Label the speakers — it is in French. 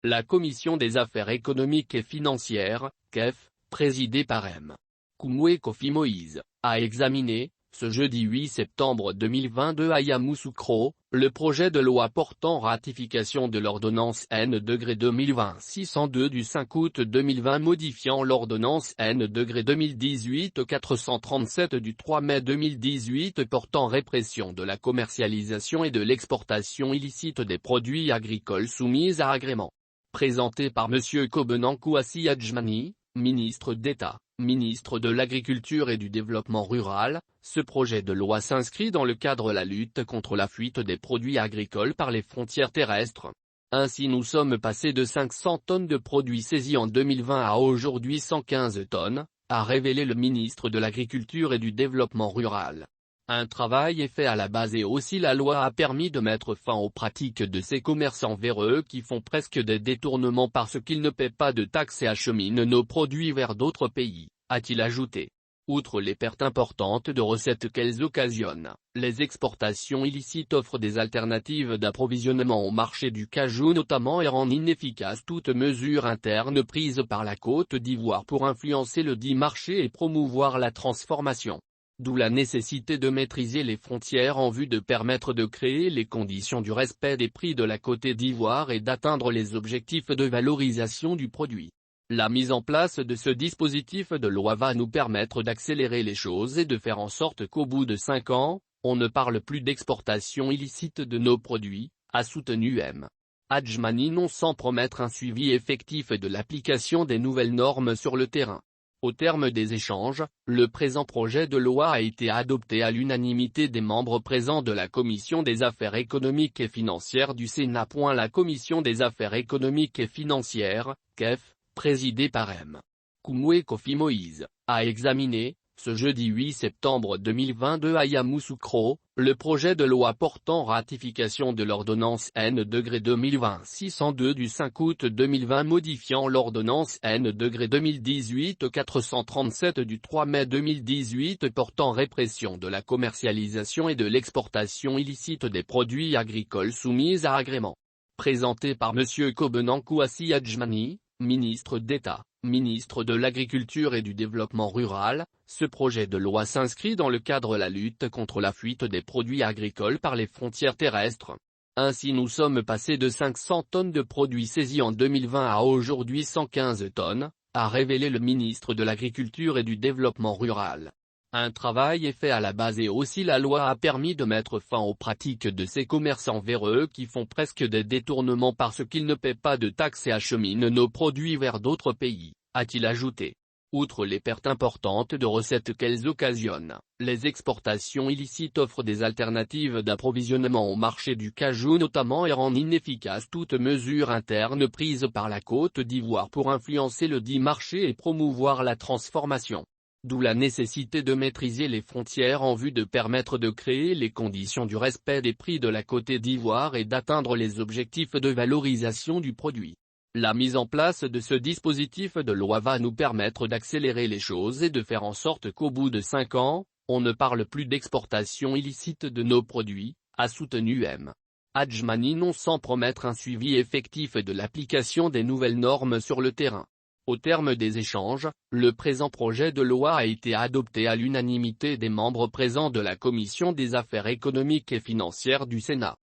Speaker 1: La Commission des affaires économiques et financières, CAEF, présidée par M. Koumoué Kofi Moïse, a examiné, ce jeudi 8 septembre 2022 à Yamoussoukro, le projet de loi portant ratification de l'ordonnance N-2020-602 du 5 août 2020 modifiant l'ordonnance N-2018-437 du 3 mai 2018 portant répression de la commercialisation et de l'exportation illicite des produits agricoles soumis à agrément. Présenté par M. Kobenan Kouassi Adjmani, ministre d'État, ministre de l'Agriculture et du Développement rural, ce projet de loi s'inscrit dans le cadre de la lutte contre la fuite des produits agricoles par les frontières terrestres. Ainsi nous sommes passés de 500 tonnes de produits saisis en 2020 à aujourd'hui 115 tonnes, a révélé le ministre de l'Agriculture et du Développement rural. Un travail est fait à la base et aussi la loi a permis de mettre fin aux pratiques de ces commerçants véreux qui font presque des détournements parce qu'ils ne paient pas de taxes et acheminent nos produits vers d'autres pays, a-t-il ajouté. Outre les pertes importantes de recettes qu'elles occasionnent, les exportations illicites offrent des alternatives d'approvisionnement au marché du cajou notamment et rendent inefficace toute mesure interne prise par la Côte d'Ivoire pour influencer le dit marché et promouvoir la transformation. D'où la nécessité de maîtriser les frontières en vue de permettre de créer les conditions du respect des prix de la Côte d'Ivoire et d'atteindre les objectifs de valorisation du produit. La mise en place de ce dispositif de loi va nous permettre d'accélérer les choses et de faire en sorte qu'au bout de 5 ans, on ne parle plus d'exportation illicite de nos produits, a soutenu M. Adjmani non sans promettre un suivi effectif de l'application des nouvelles normes sur le terrain. Au terme des échanges, le présent projet de loi a été adopté à l'unanimité des membres présents de la Commission des affaires économiques et financières du Sénat. La Commission des affaires économiques et financières, CAEF, présidée par M. Koumoué Kofi Moïse, a examiné, ce jeudi 8 septembre 2022 à Yamoussoukro, le projet de loi portant ratification de l'ordonnance N-2020-602 du 5 août 2020 modifiant l'ordonnance N-2018-437 du 3 mai 2018 portant répression de la commercialisation et de l'exportation illicite des produits agricoles soumis à agrément. Présenté par M. Kobenan Kouassi Adjmani, ministre d'État, ministre de l'Agriculture et du Développement rural, ce projet de loi s'inscrit dans le cadre de la lutte contre la fuite des produits agricoles par les frontières terrestres. Ainsi nous sommes passés de 500 tonnes de produits saisis en 2020 à aujourd'hui 115 tonnes, a révélé le ministre de l'Agriculture et du Développement rural. Un travail est fait à la base et aussi la loi a permis de mettre fin aux pratiques de ces commerçants véreux qui font presque des détournements parce qu'ils ne paient pas de taxes et acheminent nos produits vers d'autres pays, a-t-il ajouté. Outre les pertes importantes de recettes qu'elles occasionnent, les exportations illicites offrent des alternatives d'approvisionnement au marché du cajou notamment et rendent inefficace toute mesure interne prise par la Côte d'Ivoire pour influencer le dit marché et promouvoir la transformation. D'où la nécessité de maîtriser les frontières en vue de permettre de créer les conditions du respect des prix de la Côte d'Ivoire et d'atteindre les objectifs de valorisation du produit. La mise en place de ce dispositif de loi va nous permettre d'accélérer les choses et de faire en sorte qu'au bout de 5 ans, on ne parle plus d'exportation illicite de nos produits, a soutenu M. Adjmani non sans promettre un suivi effectif de l'application des nouvelles normes sur le terrain. Au terme des échanges, le présent projet de loi a été adopté à l'unanimité des membres présents de la Commission des affaires économiques et financières du Sénat.